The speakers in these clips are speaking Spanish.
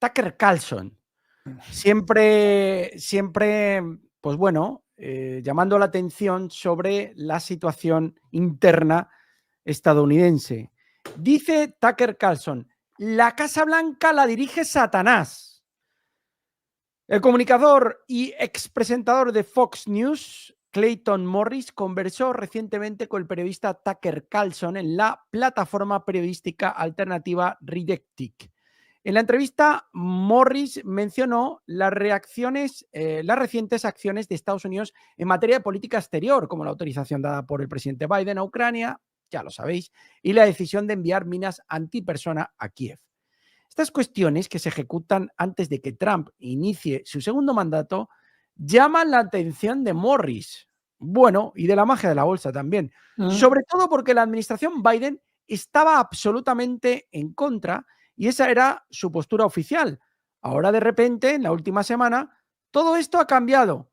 Tucker Carlson, siempre, pues bueno, llamando la atención sobre la situación interna estadounidense. Dice Tucker Carlson, la Casa Blanca la dirige Satanás. El comunicador y expresentador de Fox News, Clayton Morris, conversó recientemente con el periodista Tucker Carlson en la plataforma periodística alternativa Redactic. En la entrevista, Morris mencionó las recientes acciones de Estados Unidos en materia de política exterior, como la autorización dada por el presidente Biden a Ucrania, ya lo sabéis, y la decisión de enviar minas antipersona a Kiev. Estas cuestiones que se ejecutan antes de que Trump inicie su segundo mandato llaman la atención de Morris, bueno, y de la magia de la bolsa también, sobre todo porque la administración Biden estaba absolutamente en contra y esa era su postura oficial. Ahora de repente, en la última semana, todo esto ha cambiado.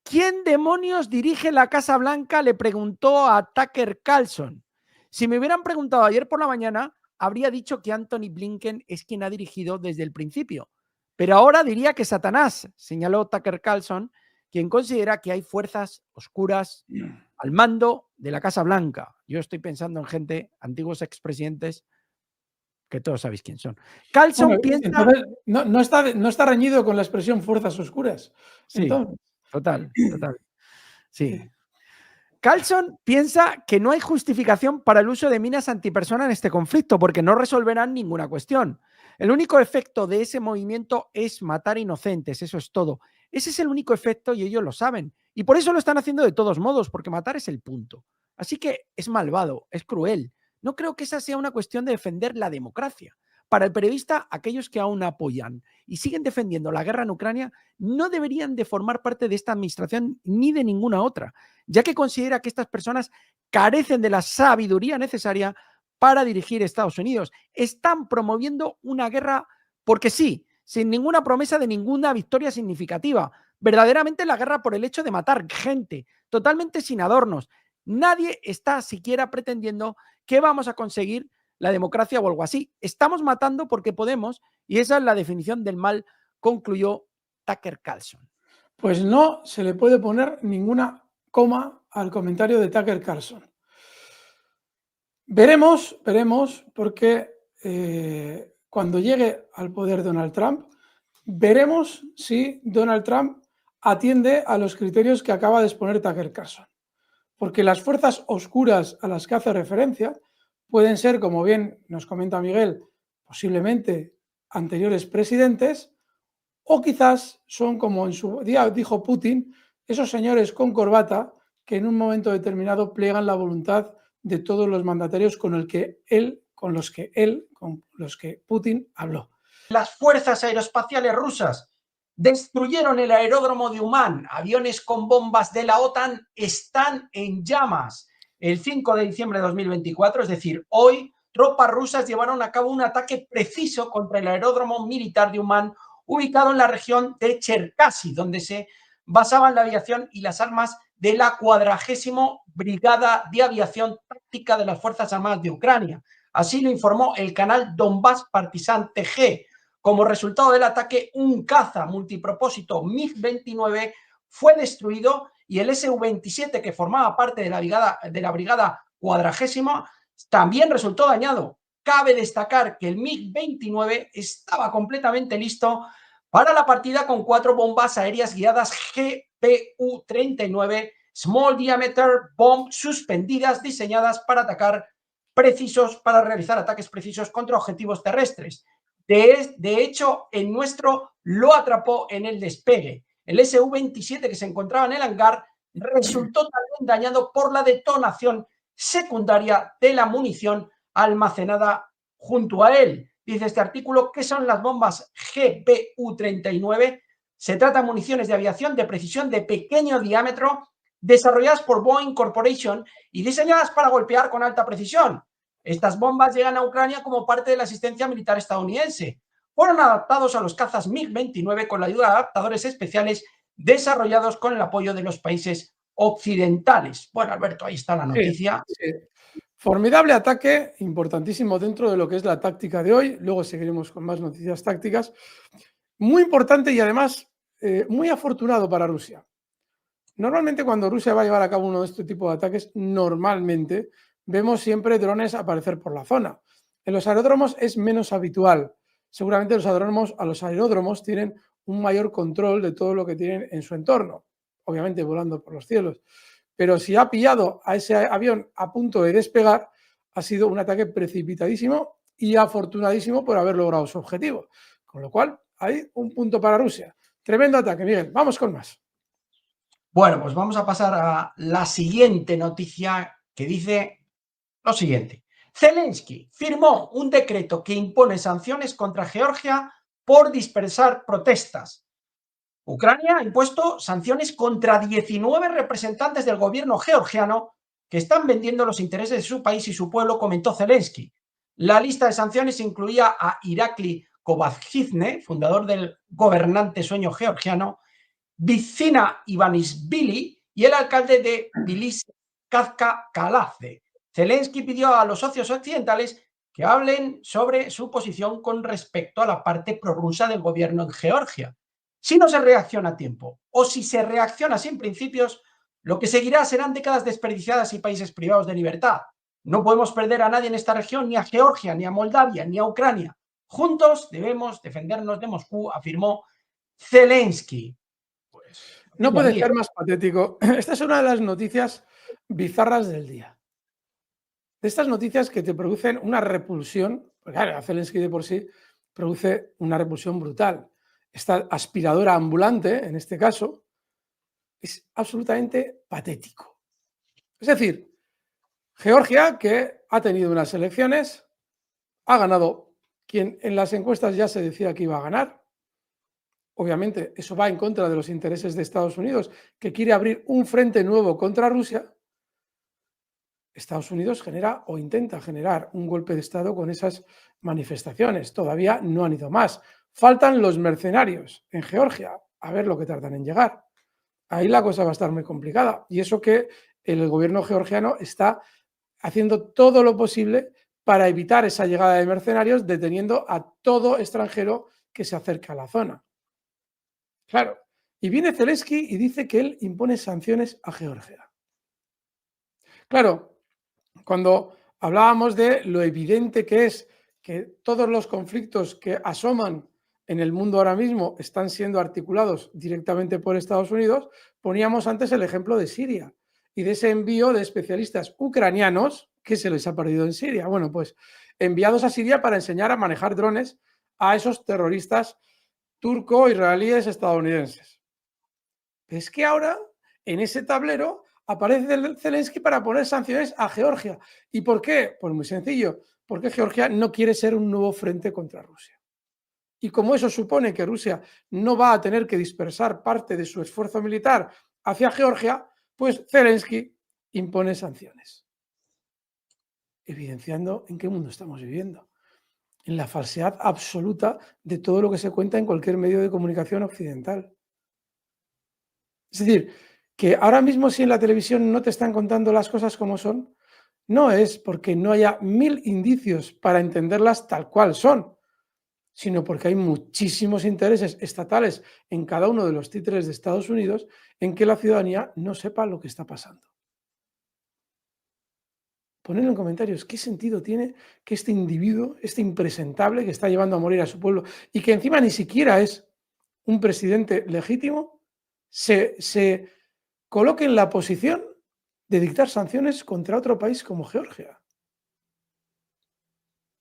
¿Quién demonios dirige la Casa Blanca?, le preguntó a Tucker Carlson. Si me hubieran preguntado ayer por la mañana, habría dicho que Anthony Blinken es quien ha dirigido desde el principio. Pero ahora diría que Satanás, señaló Tucker Carlson, quien considera que hay fuerzas oscuras al mando de la Casa Blanca. Yo estoy pensando en gente, antiguos expresidentes, que todos sabéis quién son. Carlson Bueno, piensa... entonces, no está reñido con la expresión fuerzas oscuras. Sí, entonces. total. Sí. Carlson piensa que no hay justificación para el uso de minas antipersona en este conflicto porque no resolverán ninguna cuestión. El único efecto de ese movimiento es matar inocentes, eso es todo. Ese es el único efecto y ellos lo saben. Y por eso lo están haciendo de todos modos, porque matar es el punto. Así que es malvado, es cruel. No creo que esa sea una cuestión de defender la democracia. Para el periodista, aquellos que aún apoyan y siguen defendiendo la guerra en Ucrania no deberían de formar parte de esta administración ni de ninguna otra, ya que considera que estas personas carecen de la sabiduría necesaria para dirigir Estados Unidos. Están promoviendo una guerra porque sí, sin ninguna promesa de ninguna victoria significativa. Verdaderamente la guerra por el hecho de matar gente, totalmente sin adornos. Nadie está siquiera pretendiendo que vamos a conseguir la democracia o algo así. Estamos matando porque podemos y esa es la definición del mal, concluyó Tucker Carlson. Pues no se le puede poner ninguna coma al comentario de Tucker Carlson. Veremos, porque cuando llegue al poder Donald Trump, veremos si Donald Trump atiende a los criterios que acaba de exponer Tucker Carlson. Porque las fuerzas oscuras a las que hace referencia pueden ser, como bien nos comenta Miguel, posiblemente anteriores presidentes, o quizás son, como en su día dijo Putin, esos señores con corbata que en un momento determinado pliegan la voluntad de todos los mandatarios con los que Putin habló. Las fuerzas aeroespaciales rusas destruyeron el aeródromo de Uman. Aviones con bombas de la OTAN están en llamas. El 5 de diciembre de 2024, es decir, hoy, tropas rusas llevaron a cabo un ataque preciso contra el aeródromo militar de Uman, ubicado en la región de Cherkasy, donde se basaban la aviación y las armas de la 40ª Brigada de Aviación Táctica de las Fuerzas Armadas de Ucrania. Así lo informó el canal Donbass Partisan TG. Como resultado del ataque, un caza multipropósito MiG-29 fue destruido y el Su-27, que formaba parte de la brigada 40ª, también resultó dañado. Cabe destacar que el MiG-29 estaba completamente listo para la partida con 4 bombas aéreas guiadas GPU-39 Small Diameter Bomb suspendidas, diseñadas para realizar ataques precisos contra objetivos terrestres. De hecho, el nuestro lo atrapó en el despegue. El Su-27, que se encontraba en el hangar, resultó también dañado por la detonación secundaria de la munición almacenada junto a él. Dice este artículo, ¿qué son las bombas GPU-39? Se trata de municiones de aviación de precisión de pequeño diámetro desarrolladas por Boeing Corporation y diseñadas para golpear con alta precisión. Estas bombas llegan a Ucrania como parte de la asistencia militar estadounidense. Fueron adaptados a los cazas MiG-29 con la ayuda de adaptadores especiales desarrollados con el apoyo de los países occidentales. Bueno, Alberto, ahí está la noticia. Sí. Formidable ataque, importantísimo dentro de lo que es la táctica de hoy. Luego seguiremos con más noticias tácticas. Muy importante y además muy afortunado para Rusia. Normalmente cuando Rusia va a llevar a cabo uno de este tipo de ataques, normalmente vemos siempre drones aparecer por la zona. En los aeródromos es menos habitual. Seguramente los aeródromos tienen un mayor control de todo lo que tienen en su entorno, obviamente volando por los cielos. Pero si ha pillado a ese avión a punto de despegar, ha sido un ataque precipitadísimo y afortunadísimo por haber logrado su objetivo. Con lo cual, hay un punto para Rusia. Tremendo ataque, Miguel. Vamos con más. Bueno, pues vamos a pasar a la siguiente noticia que dice lo siguiente. Zelensky firmó un decreto que impone sanciones contra Georgia por dispersar protestas. Ucrania ha impuesto sanciones contra 19 representantes del gobierno georgiano que están vendiendo los intereses de su país y su pueblo, comentó Zelensky. La lista de sanciones incluía a Irakli Kovadzhizne, fundador del gobernante sueño georgiano, Vicina Ivanisvili y el alcalde de Tbilisi, Kazka Kaladze. Zelensky pidió a los socios occidentales que hablen sobre su posición con respecto a la parte prorrusa del gobierno en Georgia. Si no se reacciona a tiempo o si se reacciona sin principios, lo que seguirá serán décadas desperdiciadas y países privados de libertad. No podemos perder a nadie en esta región, ni a Georgia, ni a Moldavia, ni a Ucrania. Juntos debemos defendernos de Moscú, afirmó Zelensky. No puede ser más patético. Esta es una de las noticias bizarras del día. De estas noticias que te producen una repulsión, porque claro, Zelensky de por sí produce una repulsión brutal. Esta aspiradora ambulante, en este caso, es absolutamente patético. Es decir, Georgia, que ha tenido unas elecciones, ha ganado quien en las encuestas ya se decía que iba a ganar. Obviamente, eso va en contra de los intereses de Estados Unidos, que quiere abrir un frente nuevo contra Rusia. Estados Unidos genera o intenta generar un golpe de Estado con esas manifestaciones. Todavía no han ido más. Faltan los mercenarios en Georgia. A ver lo que tardan en llegar. Ahí la cosa va a estar muy complicada. Y eso que el gobierno georgiano está haciendo todo lo posible para evitar esa llegada de mercenarios, deteniendo a todo extranjero que se acerque a la zona. Claro, y viene Zelensky y dice que él impone sanciones a Georgia. Claro, cuando hablábamos de lo evidente que es que todos los conflictos que asoman en el mundo ahora mismo están siendo articulados directamente por Estados Unidos, poníamos antes el ejemplo de Siria y de ese envío de especialistas ucranianos que se les ha perdido en Siria. Bueno, pues enviados a Siria para enseñar a manejar drones a esos terroristas turco-israelíes estadounidenses. Es que ahora, en ese tablero, aparece Zelensky para poner sanciones a Georgia. ¿Y por qué? Pues muy sencillo, porque Georgia no quiere ser un nuevo frente contra Rusia. Y como eso supone que Rusia no va a tener que dispersar parte de su esfuerzo militar hacia Georgia, pues Zelensky impone sanciones. Evidenciando en qué mundo estamos viviendo. En la falsedad absoluta de todo lo que se cuenta en cualquier medio de comunicación occidental. Es decir, que ahora mismo si en la televisión no te están contando las cosas como son, no es porque no haya 1000 indicios para entenderlas tal cual son, sino porque hay muchísimos intereses estatales en cada uno de los títeres de Estados Unidos en que la ciudadanía no sepa lo que está pasando. Ponedlo en comentarios qué sentido tiene que este individuo, este impresentable que está llevando a morir a su pueblo y que encima ni siquiera es un presidente legítimo, se coloque en la posición de dictar sanciones contra otro país como Georgia.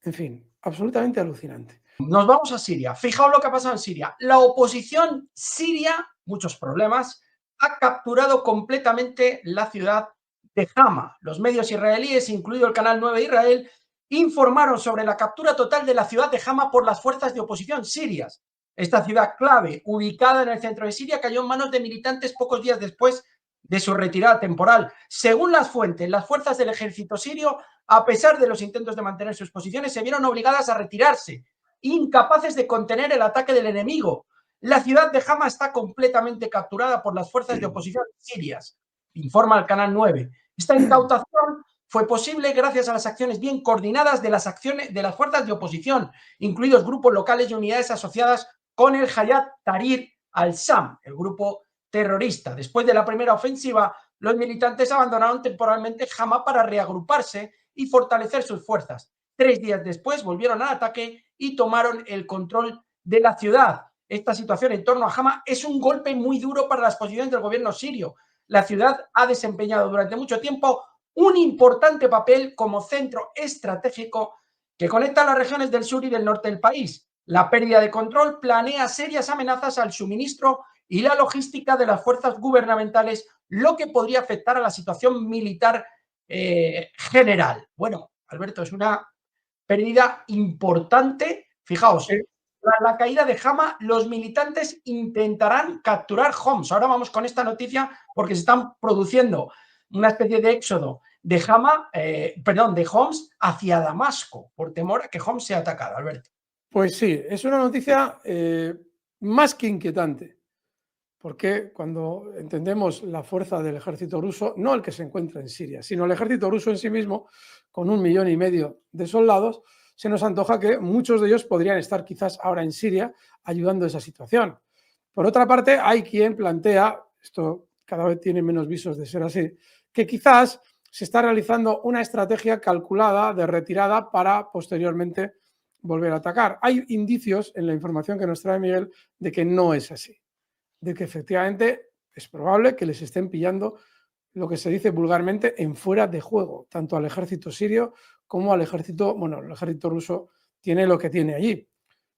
En fin, absolutamente alucinante. Nos vamos a Siria. Fijaos lo que ha pasado en Siria. La oposición siria, muchos problemas, ha capturado completamente la ciudad de Hama. Los medios israelíes, incluido el Canal 9 de Israel, informaron sobre la captura total de la ciudad de Hama por las fuerzas de oposición sirias. Esta ciudad clave, ubicada en el centro de Siria, cayó en manos de militantes pocos días después de su retirada temporal. Según las fuentes, las fuerzas del ejército sirio, a pesar de los intentos de mantener sus posiciones, se vieron obligadas a retirarse, incapaces de contener el ataque del enemigo. La ciudad de Hama está completamente capturada por las fuerzas de oposición sirias, informa el Canal 9. Esta incautación fue posible gracias a las acciones bien coordinadas de las fuerzas de oposición, incluidos grupos locales y unidades asociadas con el Hayat Tahrir al-Sham, el grupo terrorista. Después de la primera ofensiva, los militantes abandonaron temporalmente Hama para reagruparse y fortalecer sus fuerzas. 3 días después volvieron al ataque y tomaron el control de la ciudad. Esta situación en torno a Hama es un golpe muy duro para las posiciones del gobierno sirio. La ciudad ha desempeñado durante mucho tiempo un importante papel como centro estratégico que conecta las regiones del sur y del norte del país. La pérdida de control planea serias amenazas al suministro y la logística de las fuerzas gubernamentales, lo que podría afectar a la situación militar general. Bueno, Alberto, es una pérdida importante. Fijaos, tras la caída de Hama, los militantes intentarán capturar Homs. Ahora vamos con esta noticia porque se están produciendo una especie de éxodo de de Homs hacia Damasco, por temor a que Homs sea atacado, Alberto. Pues sí, es una noticia más que inquietante, porque cuando entendemos la fuerza del ejército ruso, no el que se encuentra en Siria, sino el ejército ruso en sí mismo, con 1,5 millones de soldados, se nos antoja que muchos de ellos podrían estar quizás ahora en Siria ayudando a esa situación. Por otra parte, hay quien plantea, esto cada vez tiene menos visos de ser así, que quizás se está realizando una estrategia calculada de retirada para posteriormente volver a atacar. Hay indicios en la información que nos trae Miguel de que no es así, de que efectivamente es probable que les estén pillando lo que se dice vulgarmente en fuera de juego, tanto al ejército sirio como al ejército, bueno, el ejército ruso tiene lo que tiene allí.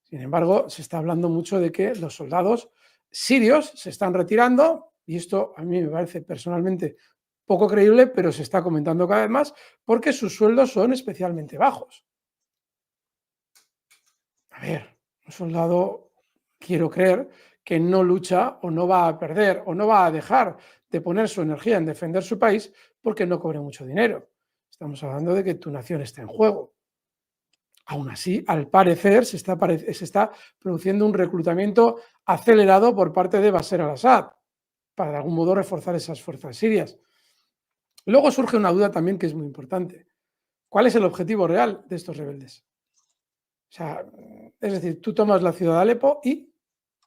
Sin embargo, se está hablando mucho de que los soldados sirios se están retirando, y esto a mí me parece personalmente poco creíble, pero se está comentando cada vez más, porque sus sueldos son especialmente bajos. A ver, un soldado, quiero creer, que no lucha o no va a perder o no va a dejar de poner su energía en defender su país porque no cobre mucho dinero. Estamos hablando de que tu nación está en juego. Aún así, al parecer, se está produciendo un reclutamiento acelerado por parte de Bashar al-Assad para de algún modo reforzar esas fuerzas sirias. Luego surge una duda también que es muy importante. ¿Cuál es el objetivo real de estos rebeldes? O sea, es decir, tú tomas la ciudad de Alepo y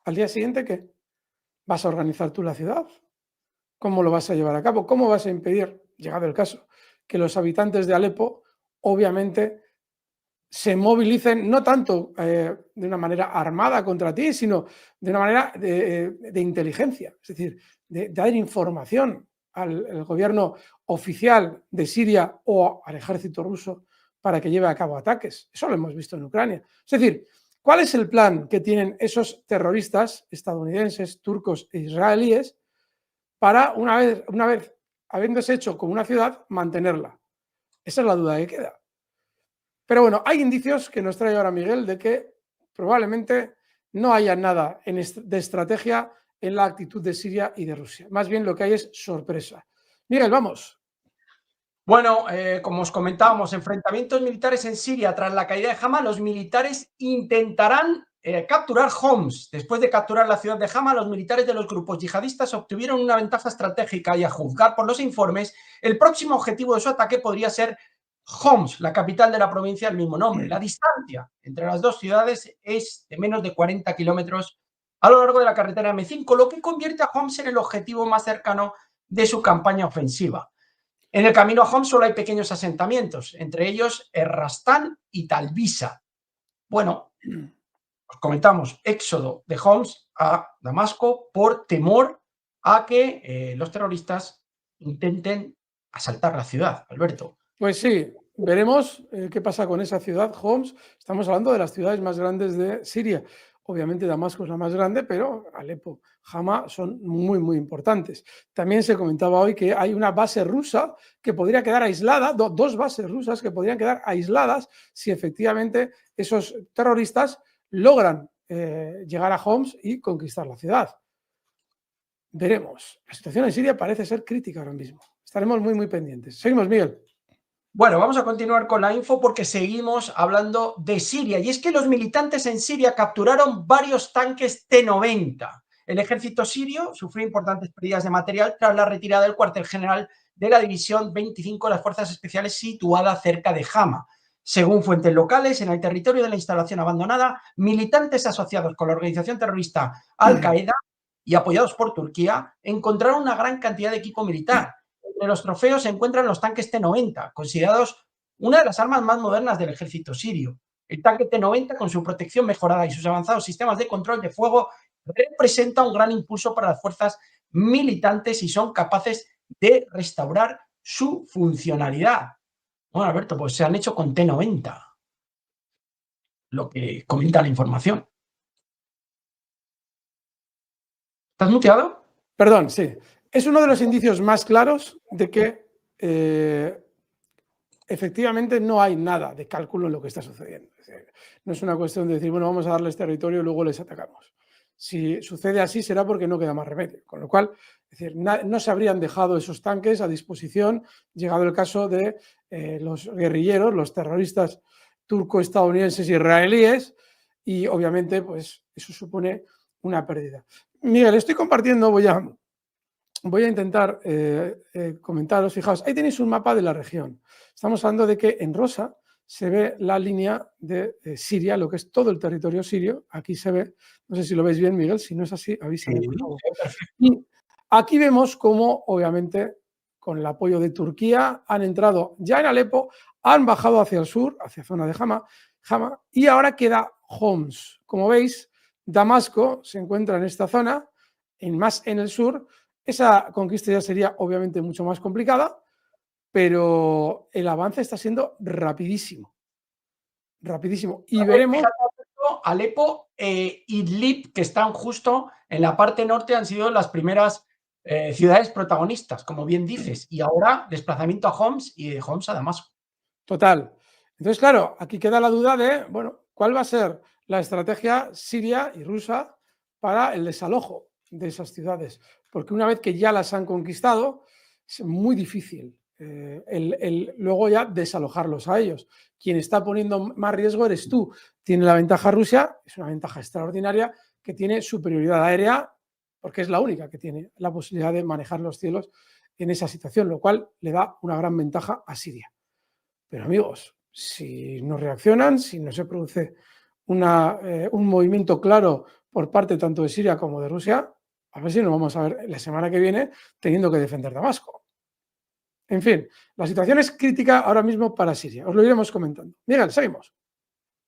al día siguiente, ¿qué? ¿Vas a organizar tú la ciudad? ¿Cómo lo vas a llevar a cabo? ¿Cómo vas a impedir, llegado el caso, que los habitantes de Alepo obviamente se movilicen no tanto de una manera armada contra ti, sino de una manera de inteligencia, es decir, de dar información al gobierno oficial de Siria o al ejército ruso para que lleve a cabo ataques? Eso lo hemos visto en Ucrania. Es decir, ¿cuál es el plan que tienen esos terroristas estadounidenses, turcos e israelíes para una vez habiéndose hecho con una ciudad, mantenerla? Esa es la duda que queda. Pero bueno, hay indicios que nos trae ahora Miguel de que probablemente no haya nada de estrategia en la actitud de Siria y de Rusia. Más bien lo que hay es sorpresa. Miguel, vamos. Bueno, como os comentábamos, enfrentamientos militares en Siria tras la caída de Hama. Los militares intentarán capturar Homs. Después de capturar la ciudad de Hama, los militares de los grupos yihadistas obtuvieron una ventaja estratégica y, a juzgar por los informes, el próximo objetivo de su ataque podría ser Homs, la capital de la provincia del mismo nombre. La distancia entre las dos ciudades es de menos de 40 kilómetros a lo largo de la carretera M5, lo que convierte a Homs en el objetivo más cercano de su campaña ofensiva. En el camino a Homs solo hay pequeños asentamientos, entre ellos Errastán y Talbisa. Bueno, os comentamos, éxodo de Homs a Damasco por temor a que los terroristas intenten asaltar la ciudad, Alberto. Pues sí, veremos qué pasa con esa ciudad, Homs. Estamos hablando de las ciudades más grandes de Siria. Obviamente Damasco es la más grande, pero Alepo, Hama son muy, muy importantes. También se comentaba hoy que hay una base rusa que podría quedar aislada, dos bases rusas que podrían quedar aisladas si efectivamente esos terroristas logran llegar a Homs y conquistar la ciudad. Veremos. La situación en Siria parece ser crítica ahora mismo. Estaremos muy, muy pendientes. Seguimos, Miguel. Bueno, vamos a continuar con la info porque seguimos hablando de Siria. Y es que los militantes en Siria capturaron varios tanques T-90. El ejército sirio sufrió importantes pérdidas de material tras la retirada del cuartel general de la División 25 de las Fuerzas Especiales situada cerca de Hama. Según fuentes locales, en el territorio de la instalación abandonada, militantes asociados con la organización terrorista Al-Qaeda y apoyados por Turquía encontraron una gran cantidad de equipo militar. Entre los trofeos se encuentran los tanques T-90, considerados una de las armas más modernas del ejército sirio. El tanque T-90, con su protección mejorada y sus avanzados sistemas de control de fuego, representa un gran impulso para las fuerzas militantes y son capaces de restaurar su funcionalidad. Bueno, Alberto, pues se han hecho con T-90, lo que comenta la información. ¿Estás muteado? Perdón, sí. Es uno de los indicios más claros de que efectivamente no hay nada de cálculo en lo que está sucediendo. Es decir, no es una cuestión de decir, bueno, vamos a darles territorio y luego les atacamos. Si sucede así será porque no queda más remedio. Con lo cual, es decir, no se habrían dejado esos tanques a disposición, llegado el caso de los guerrilleros, los terroristas turco-estadounidenses y israelíes, y obviamente pues eso supone una pérdida. Miguel, estoy compartiendo, voy a intentar comentaros. Fijaos, ahí tenéis un mapa de la región. Estamos hablando de que en rosa se ve la línea de Siria, lo que es todo el territorio sirio. Aquí se ve, no sé si lo veis bien, Miguel, si no es así, avísame, por favor. Y aquí vemos cómo, obviamente, con el apoyo de Turquía, han entrado ya en Alepo, han bajado hacia el sur, hacia zona de Hama, y ahora queda Homs. Como veis, Damasco se encuentra en esta zona, más en el sur. Esa conquista ya sería obviamente mucho más complicada, pero el avance está siendo rapidísimo. Rapidísimo. Y veremos... Alepo e Idlib, que están justo en la parte norte, han sido las primeras ciudades protagonistas, como bien dices, y ahora desplazamiento a Homs y de Homs a Damasco. Total. Entonces, claro, aquí queda la duda de, bueno, ¿cuál va a ser la estrategia siria y rusa para el desalojo de esas ciudades? Porque una vez que ya las han conquistado, es muy difícil luego ya desalojarlos a ellos. Quien está poniendo más riesgo eres tú. Tiene la ventaja Rusia, es una ventaja extraordinaria, que tiene superioridad aérea, porque es la única que tiene la posibilidad de manejar los cielos en esa situación, lo cual le da una gran ventaja a Siria. Pero amigos, si no reaccionan, si no se produce un movimiento claro por parte tanto de Siria como de Rusia, a ver si nos vamos a ver la semana que viene teniendo que defender Damasco. En fin, la situación es crítica ahora mismo para Siria. Os lo iremos comentando. Miguel, seguimos.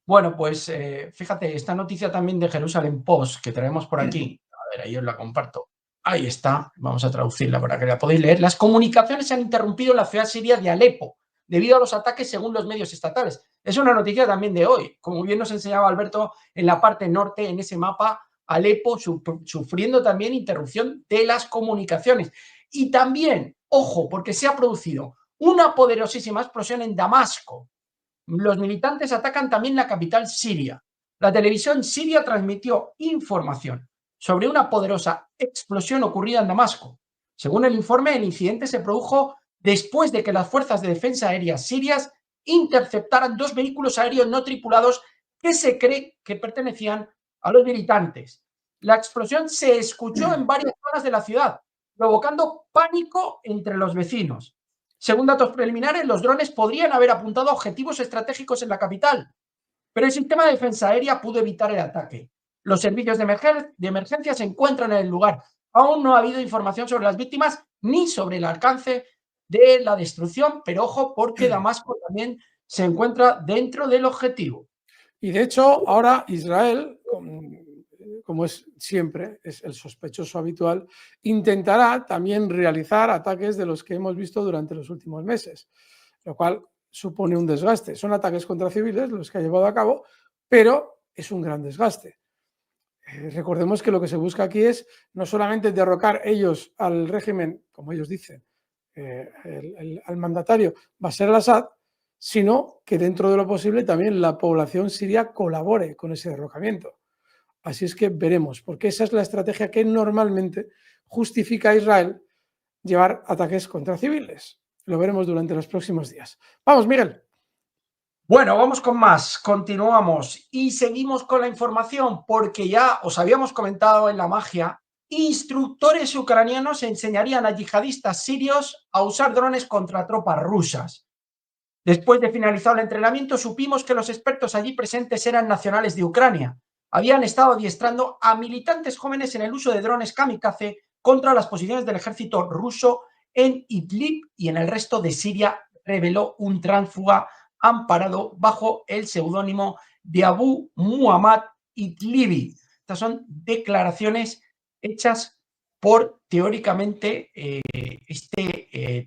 Bueno, pues fíjate, esta noticia también de Jerusalem Post que traemos por aquí. A ver, ahí os la comparto. Ahí está. Vamos a traducirla para que la podáis leer. Las comunicaciones se han interrumpido en la ciudad siria de Alepo debido a los ataques según los medios estatales. Es una noticia también de hoy. Como bien nos enseñaba Alberto, en la parte norte, en ese mapa, Alepo sufriendo también interrupción de las comunicaciones. Y también, ojo, porque se ha producido una poderosísima explosión en Damasco. Los militantes atacan también la capital siria. La televisión siria transmitió información sobre una poderosa explosión ocurrida en Damasco. Según el informe, el incidente se produjo después de que las fuerzas de defensa aérea sirias interceptaran 2 vehículos aéreos no tripulados que se cree que pertenecían a los militantes. La explosión se escuchó en varias zonas de la ciudad, provocando pánico entre los vecinos. Según datos preliminares, los drones podrían haber apuntado a objetivos estratégicos en la capital, pero el sistema de defensa aérea pudo evitar el ataque. Los servicios de emergencia se encuentran en el lugar. Aún no ha habido información sobre las víctimas ni sobre el alcance de la destrucción, pero ojo, porque Damasco también se encuentra dentro del objetivo. Y de hecho, ahora Israel, como es siempre, es el sospechoso habitual, intentará también realizar ataques de los que hemos visto durante los últimos meses, lo cual supone un desgaste. Son ataques contra civiles los que ha llevado a cabo, pero es un gran desgaste. Recordemos que lo que se busca aquí es no solamente derrocar ellos al régimen, como ellos dicen, al mandatario Bashar al-Assad, sino que dentro de lo posible también la población siria colabore con ese derrocamiento. Así es que veremos, porque esa es la estrategia que normalmente justifica a Israel llevar ataques contra civiles. Lo veremos durante los próximos días. Vamos, Miguel. Bueno, vamos con más, continuamos y seguimos con la información porque ya os habíamos comentado en la magia instructores ucranianos enseñarían a yihadistas sirios a usar drones contra tropas rusas. Después de finalizado el entrenamiento, supimos que los expertos allí presentes eran nacionales de Ucrania. Habían estado adiestrando a militantes jóvenes en el uso de drones kamikaze contra las posiciones del ejército ruso en Idlib y en el resto de Siria, reveló un tránsfuga amparado bajo el seudónimo de Abu Muhammad Idlibi. Estas son declaraciones hechas por, teóricamente,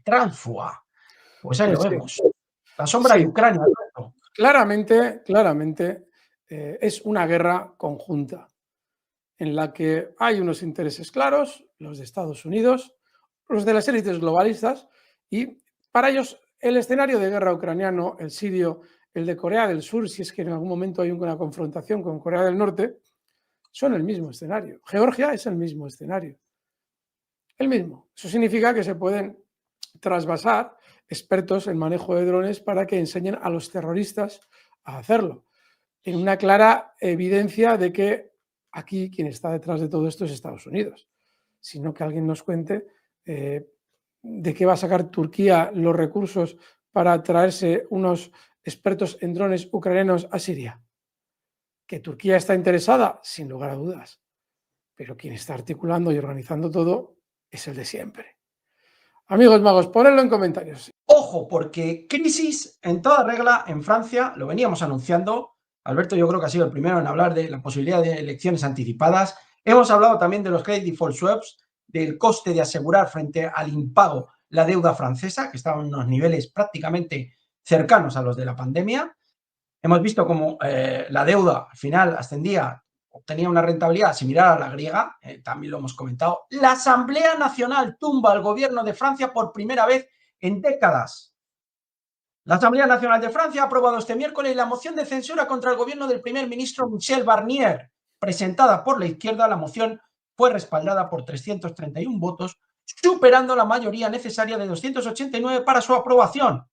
tránsfuga. Pues ahí lo vemos. La sombra de Ucrania. Claramente es una guerra conjunta en la que hay unos intereses claros, los de Estados Unidos, los de las élites globalistas, y para ellos el escenario de guerra ucraniano, el sirio, el de Corea del Sur, si es que en algún momento hay una confrontación con Corea del Norte, son el mismo escenario. Georgia es el mismo escenario. El mismo. Eso significa que se pueden trasvasar expertos en manejo de drones para que enseñen a los terroristas a hacerlo. En una clara evidencia de que aquí quien está detrás de todo esto es Estados Unidos. Sino que alguien nos cuente de qué va a sacar Turquía los recursos para traerse unos expertos en drones ucranianos a Siria. ¿Que Turquía está interesada? Sin lugar a dudas. Pero quien está articulando y organizando todo es el de siempre. Amigos magos, ponedlo en comentarios. Ojo, porque crisis en toda regla en Francia, lo veníamos anunciando. Alberto yo creo que ha sido el primero en hablar de la posibilidad de elecciones anticipadas. Hemos hablado también de los credit default swaps, del coste de asegurar frente al impago la deuda francesa, que estaba en unos niveles prácticamente cercanos a los de la pandemia. Hemos visto cómo la deuda al final obtenía una rentabilidad similar a la griega, también lo hemos comentado. La Asamblea Nacional tumba al gobierno de Francia por primera vez en décadas. La Asamblea Nacional de Francia ha aprobado este miércoles la moción de censura contra el gobierno del primer ministro Michel Barnier. Presentada por la izquierda, la moción fue respaldada por 331 votos, superando la mayoría necesaria de 289 para su aprobación.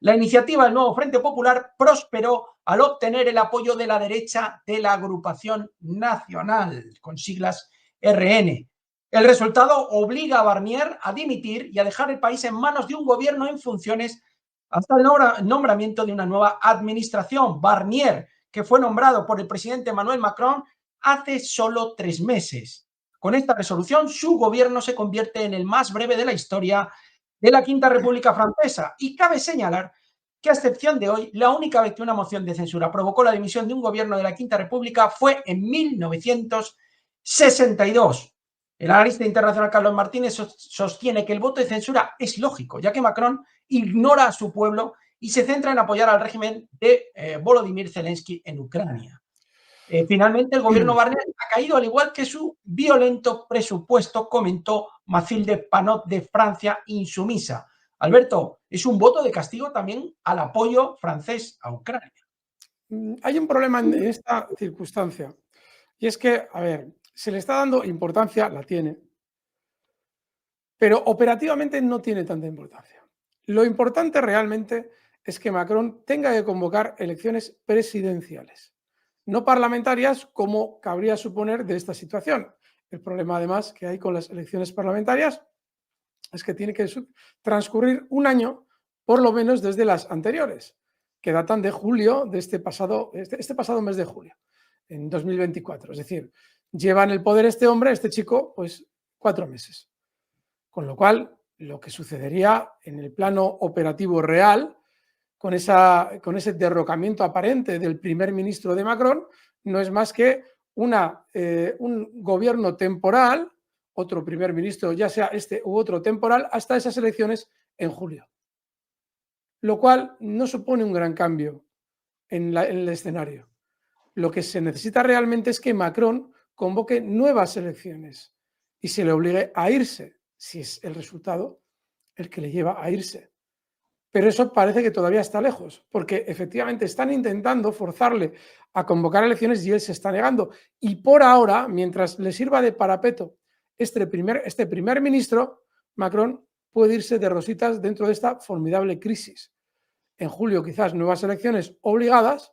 La iniciativa del nuevo Frente Popular prosperó al obtener el apoyo de la derecha de la Agrupación Nacional, con siglas RN. El resultado obliga a Barnier a dimitir y a dejar el país en manos de un gobierno en funciones hasta el nombramiento de una nueva administración. Barnier, que fue nombrado por el presidente Emmanuel Macron hace solo 3 meses. Con esta resolución, su gobierno se convierte en el más breve de la historia de la Quinta República Francesa. Y cabe señalar que, a excepción de hoy, la única vez que una moción de censura provocó la dimisión de un gobierno de la Quinta República fue en 1962. El analista internacional Carlos Martínez sostiene que el voto de censura es lógico, ya que Macron ignora a su pueblo y se centra en apoyar al régimen de Volodymyr Zelensky en Ucrania. Finalmente, el gobierno Barnier ha caído al igual que su violento presupuesto, comentó Mathilde Panot de Francia Insumisa. Alberto, ¿es un voto de castigo también al apoyo francés a Ucrania? Hay un problema en esta circunstancia, y es que, a ver, se le está dando importancia, la tiene, pero operativamente no tiene tanta importancia. Lo importante realmente es que Macron tenga que convocar elecciones presidenciales, no parlamentarias, como cabría suponer de esta situación. El problema, además, que hay con las elecciones parlamentarias es que tiene que transcurrir un año, por lo menos, desde las anteriores, que datan de julio de este pasado mes de julio, en 2024. Es decir, lleva en el poder este hombre, este chico, pues 4 meses. Con lo cual, lo que sucedería en el plano operativo real, con ese derrocamiento aparente del primer ministro de Macron, no es más que un gobierno temporal, otro primer ministro, ya sea este u otro temporal, hasta esas elecciones en julio. Lo cual no supone un gran cambio en el escenario. Lo que se necesita realmente es que Macron convoque nuevas elecciones y se le obligue a irse, si es el resultado el que le lleva a irse. Pero eso parece que todavía está lejos, porque efectivamente están intentando forzarle a convocar elecciones y él se está negando. Y por ahora, mientras le sirva de parapeto este primer ministro, Macron puede irse de rositas dentro de esta formidable crisis. En julio quizás nuevas elecciones obligadas,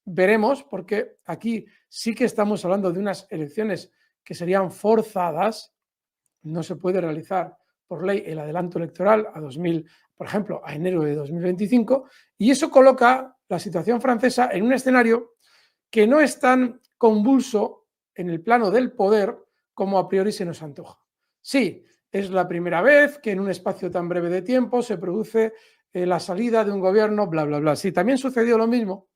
veremos, porque aquí sí que estamos hablando de unas elecciones que serían forzadas, no se puede realizar por ley el adelanto electoral por ejemplo, a enero de 2025, y eso coloca la situación francesa en un escenario que no es tan convulso en el plano del poder como a priori se nos antoja. Sí, es la primera vez que en un espacio tan breve de tiempo se produce la salida de un gobierno, bla, bla, bla. Sí, también sucedió lo mismo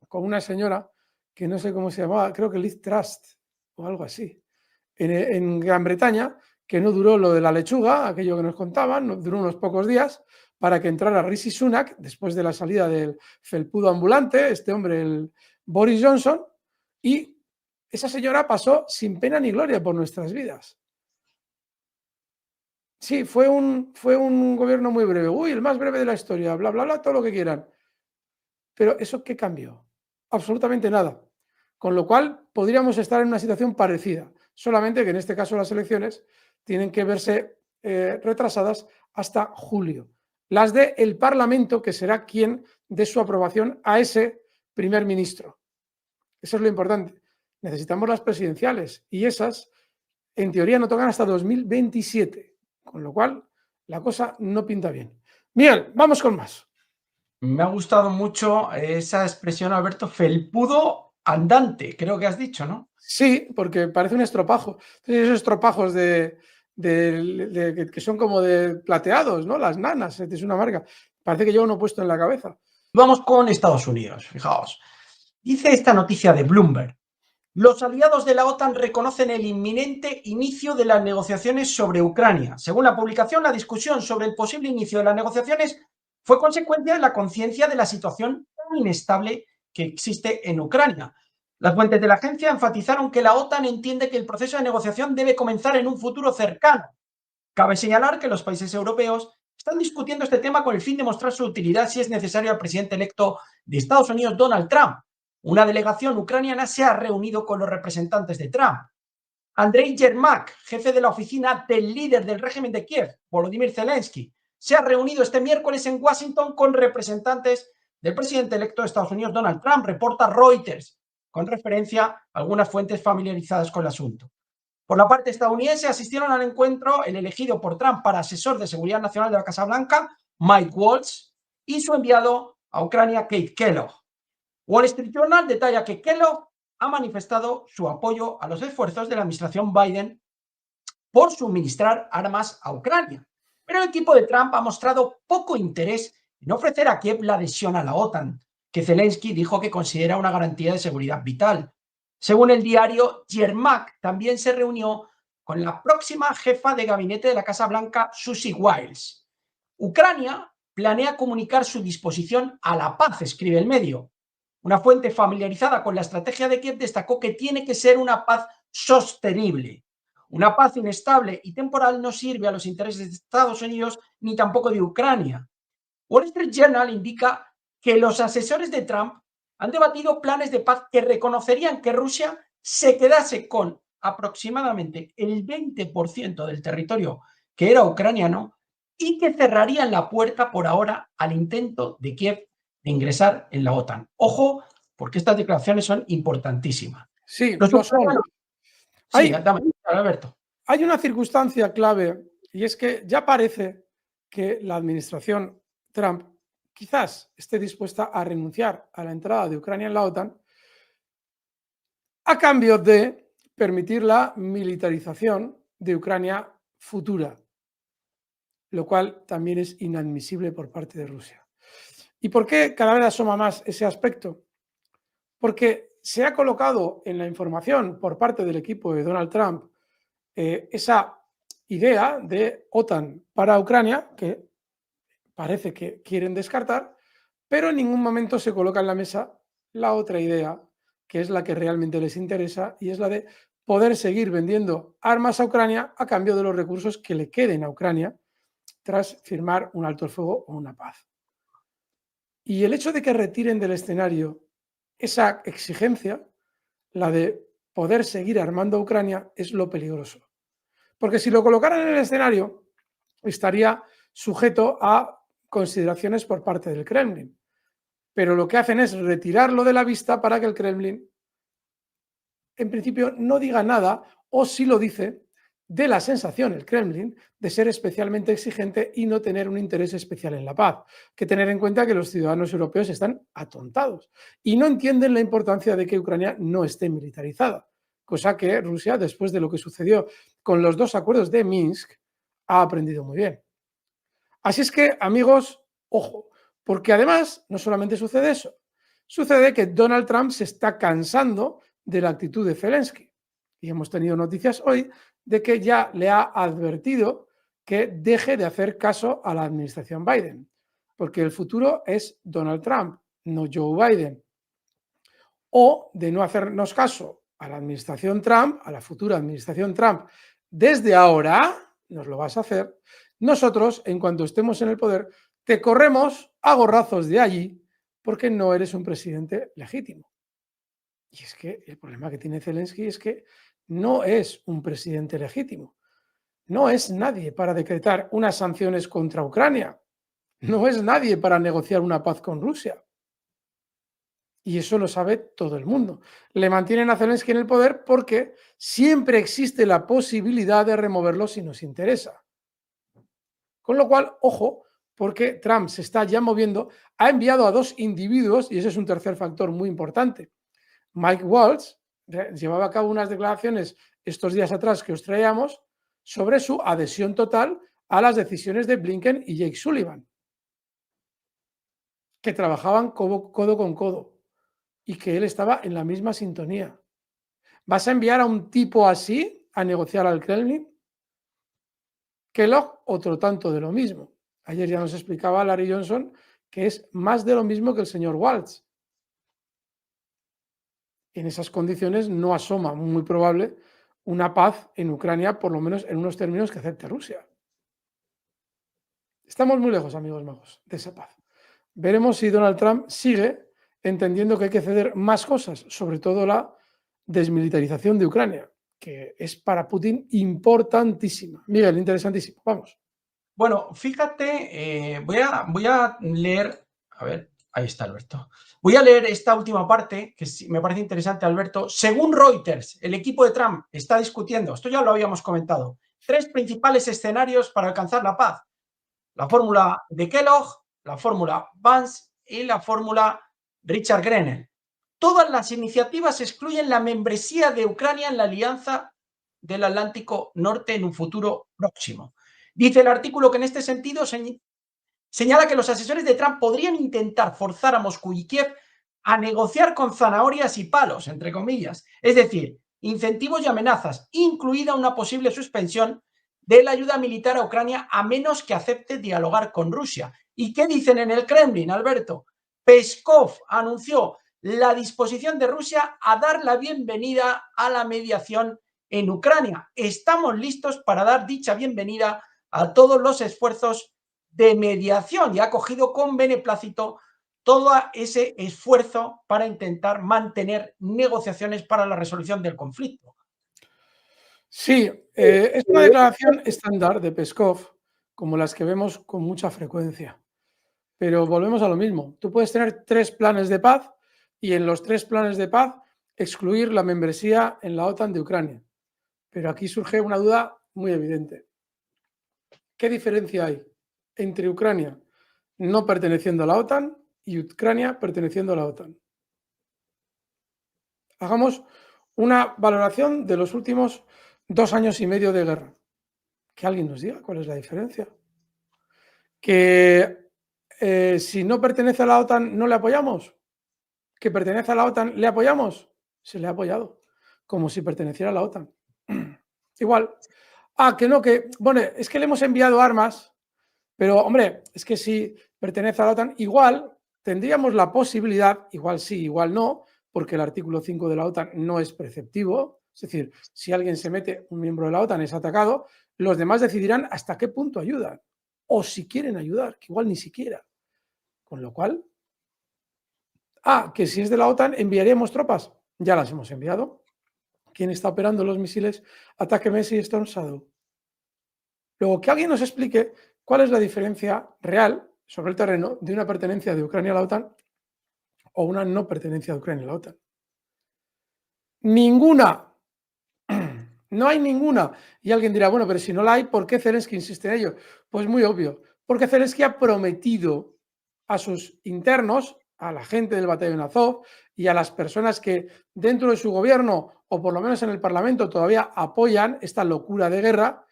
con una señora que no sé cómo se llamaba, creo que Liz Truss o algo así, en Gran Bretaña, que no duró lo de la lechuga, aquello que nos contaban, duró unos pocos días, para que entrara Rishi Sunak, después de la salida del felpudo ambulante, este hombre, el Boris Johnson, y esa señora pasó sin pena ni gloria por nuestras vidas. Sí, fue un gobierno muy breve. Uy, el más breve de la historia, bla, bla, bla, todo lo que quieran. Pero ¿eso qué cambió? Absolutamente nada. Con lo cual, podríamos estar en una situación parecida, solamente que en este caso las elecciones tienen que verse retrasadas hasta julio. Las del Parlamento, que será quien dé su aprobación a ese primer ministro. Eso es lo importante. Necesitamos las presidenciales y esas, en teoría, no tocan hasta 2027, con lo cual la cosa no pinta bien. Miguel, vamos con más. Me ha gustado mucho esa expresión, Alberto, felpudo andante, creo que has dicho, ¿no? Sí, porque parece un estropajo. Entonces, esos estropajos que son como de plateados, ¿no? Las nanas, es una marca. Parece que lleva uno puesto en la cabeza. Vamos con Estados Unidos, fijaos. Dice esta noticia de Bloomberg. Los aliados de la OTAN reconocen el inminente inicio de las negociaciones sobre Ucrania. Según la publicación, la discusión sobre el posible inicio de las negociaciones fue consecuencia de la conciencia de la situación tan inestable que existe en Ucrania. Las fuentes de la agencia enfatizaron que la OTAN entiende que el proceso de negociación debe comenzar en un futuro cercano. Cabe señalar que los países europeos están discutiendo este tema con el fin de mostrar su utilidad si es necesario al presidente electo de Estados Unidos, Donald Trump. Una delegación ucraniana se ha reunido con los representantes de Trump. Andrei Yermak, jefe de la oficina del líder del régimen de Kiev, Volodymyr Zelensky, se ha reunido este miércoles en Washington con representantes del presidente electo de Estados Unidos, Donald Trump, reporta Reuters, con referencia a algunas fuentes familiarizadas con el asunto. Por la parte estadounidense, asistieron al encuentro el elegido por Trump para asesor de seguridad nacional de la Casa Blanca, Mike Waltz, y su enviado a Ucrania, Keith Kellogg. Wall Street Journal detalla que Kellogg ha manifestado su apoyo a los esfuerzos de la administración Biden por suministrar armas a Ucrania. Pero el equipo de Trump ha mostrado poco interés en ofrecer a Kiev la adhesión a la OTAN, que Zelensky dijo que considera una garantía de seguridad vital. Según el diario, Yermak también se reunió con la próxima jefa de gabinete de la Casa Blanca, Susie Wiles. Ucrania planea comunicar su disposición a la paz, escribe el medio. Una fuente familiarizada con la estrategia de Kiev destacó que tiene que ser una paz sostenible. Una paz inestable y temporal no sirve a los intereses de Estados Unidos ni tampoco de Ucrania. Wall Street Journal indica que los asesores de Trump han debatido planes de paz que reconocerían que Rusia se quedase con aproximadamente el 20% del territorio que era ucraniano y que cerrarían la puerta por ahora al intento de Kiev de ingresar en la OTAN. Ojo, porque estas declaraciones son importantísimas. Sí, lo son. Sí, dame, Alberto. Hay una circunstancia clave y es que ya parece que la administración Trump quizás esté dispuesta a renunciar a la entrada de Ucrania en la OTAN a cambio de permitir la militarización de Ucrania futura, lo cual también es inadmisible por parte de Rusia. ¿Y por qué cada vez asoma más ese aspecto? Porque se ha colocado en la información por parte del equipo de Donald Trump esa idea de OTAN para Ucrania, que parece que quieren descartar, pero en ningún momento se coloca en la mesa la otra idea, que es la que realmente les interesa, y es la de poder seguir vendiendo armas a Ucrania a cambio de los recursos que le queden a Ucrania tras firmar un alto el fuego o una paz. Y el hecho de que retiren del escenario esa exigencia, la de poder seguir armando a Ucrania, es lo peligroso. Porque si lo colocaran en el escenario, estaría sujeto a consideraciones por parte del Kremlin. Pero lo que hacen es retirarlo de la vista para que el Kremlin, en principio, no diga nada, o si lo dice, de la sensación, el Kremlin, de ser especialmente exigente y no tener un interés especial en la paz. Hay que tener en cuenta que los ciudadanos europeos están atontados y no entienden la importancia de que Ucrania no esté militarizada, cosa que Rusia, después de lo que sucedió con los 2 acuerdos de Minsk, ha aprendido muy bien. Así es que, amigos, ojo, porque además no solamente sucede eso, sucede que Donald Trump se está cansando de la actitud de Zelensky. Y hemos tenido noticias hoy de que ya le ha advertido que deje de hacer caso a la administración Biden, porque el futuro es Donald Trump, no Joe Biden. O de no hacernos caso a la administración Trump, a la futura administración Trump, desde ahora, nos lo vas a hacer, nosotros, en cuanto estemos en el poder, te corremos a gorrazos de allí porque no eres un presidente legítimo. Y es que el problema que tiene Zelensky es que no es un presidente legítimo. No es nadie para decretar unas sanciones contra Ucrania. No es nadie para negociar una paz con Rusia. Y eso lo sabe todo el mundo. Le mantienen a Zelensky en el poder porque siempre existe la posibilidad de removerlo si nos interesa. Con lo cual, ojo, porque Trump se está ya moviendo, ha enviado a 2 individuos, y ese es un tercer factor muy importante. Mike Waltz llevaba a cabo unas declaraciones estos días atrás que os traíamos sobre su adhesión total a las decisiones de Blinken y Jake Sullivan, que trabajaban codo con codo y que él estaba en la misma sintonía. ¿Vas a enviar a un tipo así a negociar al Kremlin? Kellogg, otro tanto de lo mismo. Ayer ya nos explicaba Larry Johnson que es más de lo mismo que el señor Waltz. En esas condiciones no asoma, muy probable, una paz en Ucrania, por lo menos en unos términos que acepte Rusia. Estamos muy lejos, amigos majos, de esa paz. Veremos si Donald Trump sigue entendiendo que hay que ceder más cosas, sobre todo la desmilitarización de Ucrania, que es para Putin importantísima. Miguel, interesantísimo. Vamos. Bueno, fíjate, voy a leer, a ver, ahí está Alberto. Voy a leer esta última parte, que me parece interesante, Alberto. Según Reuters, el equipo de Trump está discutiendo, esto ya lo habíamos comentado, 3 principales escenarios para alcanzar la paz. La fórmula de Kellogg, la fórmula Vance y la fórmula Richard Grenell. Todas las iniciativas excluyen la membresía de Ucrania en la Alianza del Atlántico Norte en un futuro próximo. Dice el artículo que en este sentido señala que los asesores de Trump podrían intentar forzar a Moscú y Kiev a negociar con zanahorias y palos, entre comillas, es decir, incentivos y amenazas, incluida una posible suspensión de la ayuda militar a Ucrania a menos que acepte dialogar con Rusia. ¿Y qué dicen en el Kremlin, Alberto? Peskov anunció la disposición de Rusia a dar la bienvenida a la mediación en Ucrania. Estamos listos para dar dicha bienvenida a todos los esfuerzos de mediación y ha cogido con beneplácito todo ese esfuerzo para intentar mantener negociaciones para la resolución del conflicto. Sí, es una declaración estándar de Peskov, como las que vemos con mucha frecuencia. Pero volvemos a lo mismo. Tú puedes tener 3 planes de paz y en los 3 planes de paz excluir la membresía en la OTAN de Ucrania. Pero aquí surge una duda muy evidente. ¿Qué diferencia hay entre Ucrania no perteneciendo a la OTAN y Ucrania perteneciendo a la OTAN? Hagamos una valoración de los últimos 2 años y medio de guerra. Que alguien nos diga cuál es la diferencia. Que si no pertenece a la OTAN no le apoyamos. Que pertenece a la OTAN le apoyamos. Se le ha apoyado. Como si perteneciera a la OTAN. Igual. Que no, que, bueno, es que le hemos enviado armas, pero, hombre, es que si pertenece a la OTAN, igual tendríamos la posibilidad, igual sí, igual no, porque el artículo 5 de la OTAN no es preceptivo, es decir, si alguien se mete, un miembro de la OTAN es atacado, los demás decidirán hasta qué punto ayudan, o si quieren ayudar, que igual ni siquiera. Con lo cual, que si es de la OTAN enviaríamos tropas, ya las hemos enviado. ¿Quién está operando los misiles Ataque Messi y Storm Shadow? Luego, que alguien nos explique cuál es la diferencia real sobre el terreno de una pertenencia de Ucrania a la OTAN o una no pertenencia de Ucrania a la OTAN. Ninguna. No hay ninguna. Y alguien dirá, bueno, pero si no la hay, ¿por qué Zelensky insiste en ello? Pues muy obvio, porque Zelensky ha prometido a sus internos, a la gente del batallón Azov y a las personas que dentro de su gobierno, o por lo menos en el Parlamento, todavía apoyan esta locura de guerra,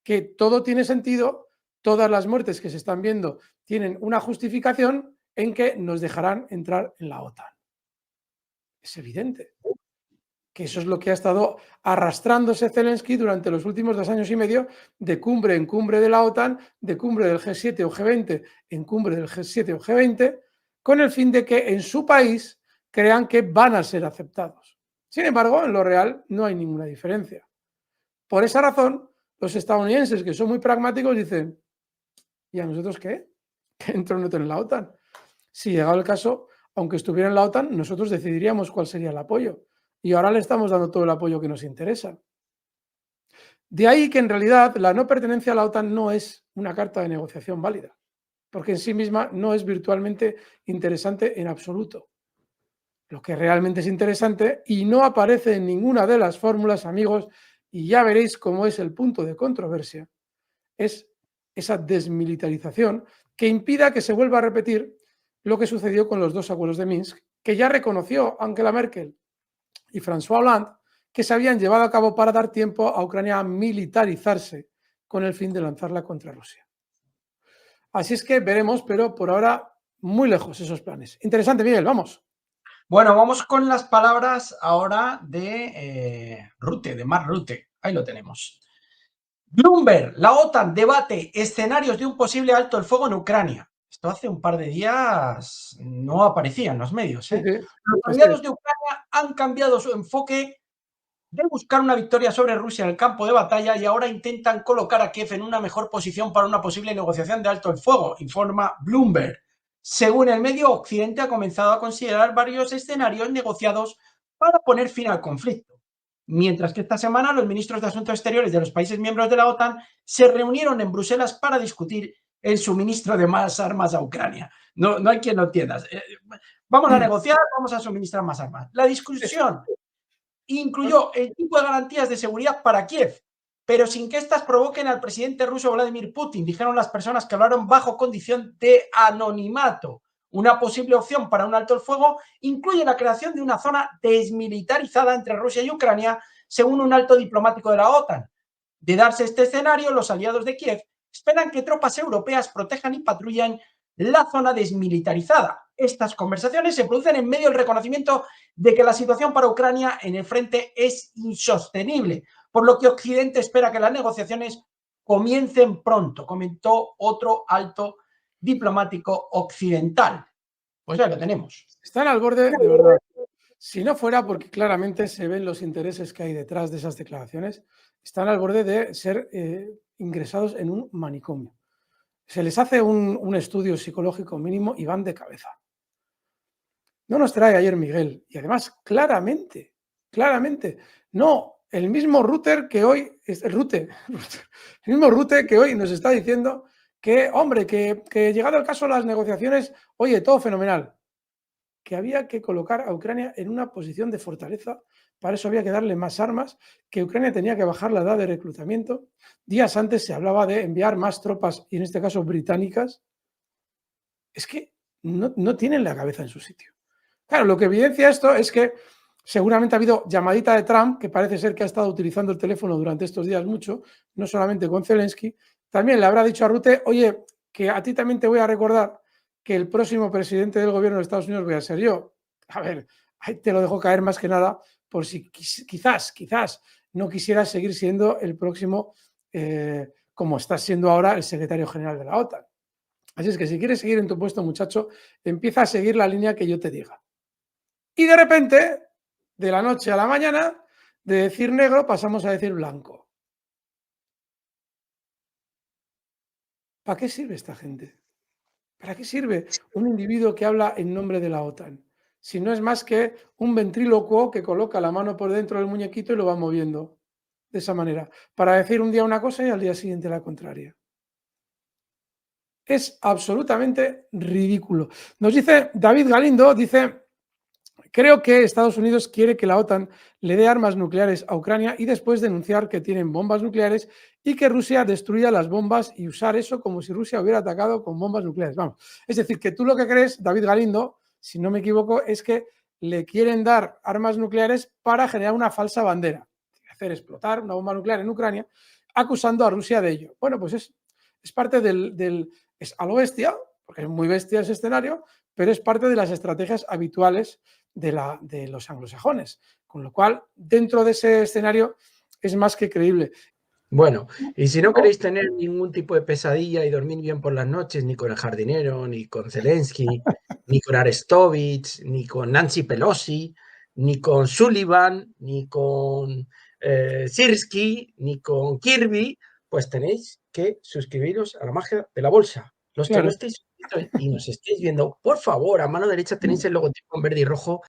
que todo tiene sentido, todas las muertes que se están viendo tienen una justificación en que nos dejarán entrar en la OTAN. Es evidente que eso es lo que ha estado arrastrándose Zelensky durante los últimos 2 años y medio, de cumbre en cumbre de la OTAN, de cumbre del G7 o G20 en cumbre del G7 o G20, con el fin de que en su país crean que van a ser aceptados. Sin embargo, en lo real no hay ninguna diferencia. Por esa razón, los estadounidenses, que son muy pragmáticos, dicen, ¿y a nosotros qué? Que entro o no entro en la OTAN. Si llegado el caso, aunque estuviera en la OTAN, nosotros decidiríamos cuál sería el apoyo. Y ahora le estamos dando todo el apoyo que nos interesa. De ahí que en realidad la no pertenencia a la OTAN no es una carta de negociación válida, porque en sí misma no es virtualmente interesante en absoluto. Lo que realmente es interesante y no aparece en ninguna de las fórmulas, amigos, y ya veréis cómo es el punto de controversia, es esa desmilitarización que impida que se vuelva a repetir lo que sucedió con los 2 acuerdos de Minsk, que ya reconoció Angela Merkel y François Hollande, que se habían llevado a cabo para dar tiempo a Ucrania a militarizarse con el fin de lanzarla contra Rusia. Así es que veremos, pero por ahora muy lejos esos planes. Interesante, Miguel, vamos. Bueno, vamos con las palabras ahora de Rutte, de Mark Rutte. Ahí lo tenemos. Bloomberg, la OTAN debate escenarios de un posible alto el fuego en Ucrania. Esto hace un par de días no aparecía en los medios. Sí, sí. Los aliados de Ucrania han cambiado su enfoque de buscar una victoria sobre Rusia en el campo de batalla y ahora intentan colocar a Kiev en una mejor posición para una posible negociación de alto el fuego, informa Bloomberg. Según el medio, Occidente ha comenzado a considerar varios escenarios negociados para poner fin al conflicto. Mientras que esta semana los ministros de Asuntos Exteriores de los países miembros de la OTAN se reunieron en Bruselas para discutir el suministro de más armas a Ucrania. No hay quien lo entienda. Vamos a negociar, vamos a suministrar más armas. La discusión incluyó el tipo de garantías de seguridad para Kiev, pero sin que éstas provoquen al presidente ruso Vladimir Putin, dijeron las personas que hablaron bajo condición de anonimato. Una posible opción para un alto el fuego incluye la creación de una zona desmilitarizada entre Rusia y Ucrania, según un alto diplomático de la OTAN. De darse este escenario, los aliados de Kiev esperan que tropas europeas protejan y patrullen la zona desmilitarizada. Estas conversaciones se producen en medio del reconocimiento de que la situación para Ucrania en el frente es insostenible, por lo que Occidente espera que las negociaciones comiencen pronto, comentó otro alto diplomático occidental. Pues ya lo tenemos. Están al borde, de verdad. Si no fuera porque claramente se ven los intereses que hay detrás de esas declaraciones, están al borde de ser ingresados en un manicomio. Se les hace un estudio psicológico mínimo y van de cabeza. No nos trae ayer Miguel, y además claramente, no, el mismo Rutte que hoy, el mismo Rutte que hoy nos está diciendo que, hombre, que llegado el caso de las negociaciones, oye, todo fenomenal, que había que colocar a Ucrania en una posición de fortaleza, para eso había que darle más armas, que Ucrania tenía que bajar la edad de reclutamiento. Días antes se hablaba de enviar más tropas, y en este caso británicas. Es que no tienen la cabeza en su sitio. Claro, lo que evidencia esto es que seguramente ha habido llamadita de Trump, que parece ser que ha estado utilizando el teléfono durante estos días mucho, no solamente con Zelensky. También le habrá dicho a Rutte, oye, que a ti también te voy a recordar que el próximo presidente del gobierno de Estados Unidos voy a ser yo. A ver, ahí te lo dejo caer más que nada por si quizás no quisieras seguir siendo el próximo, como estás siendo ahora, el secretario general de la OTAN. Así es que si quieres seguir en tu puesto, muchacho, empieza a seguir la línea que yo te diga. Y de repente, de la noche a la mañana, de decir negro pasamos a decir blanco. ¿Para qué sirve esta gente? ¿Para qué sirve un individuo que habla en nombre de la OTAN? Si no es más que un ventrílocuo que coloca la mano por dentro del muñequito y lo va moviendo de esa manera, para decir un día una cosa y al día siguiente la contraria. Es absolutamente ridículo. Nos dice David Galindo, dice Creo que Estados Unidos quiere que la OTAN le dé armas nucleares a Ucrania y después denunciar que tienen bombas nucleares y que Rusia destruya las bombas y usar eso como si Rusia hubiera atacado con bombas nucleares. Vamos, es decir, que tú lo que crees, David Galindo, si no me equivoco, es que le quieren dar armas nucleares para generar una falsa bandera, hacer explotar una bomba nuclear en Ucrania, acusando a Rusia de ello. Bueno, pues es parte es algo bestia, porque es muy bestia ese escenario, pero es parte de las estrategias habituales de los anglosajones. Con lo cual, dentro de ese escenario es más que creíble. Bueno, y si no queréis tener ningún tipo de pesadilla y dormir bien por las noches, ni con el jardinero, ni con Zelensky, ni con Arestovich, ni con Nancy Pelosi, ni con Sullivan, ni con Sirski, ni con Kirby, pues tenéis que suscribiros a la magia de la bolsa. Los que Claro. no estéis suscritos y nos estéis viendo, por favor, a mano derecha tenéis el logotipo en verde y rojo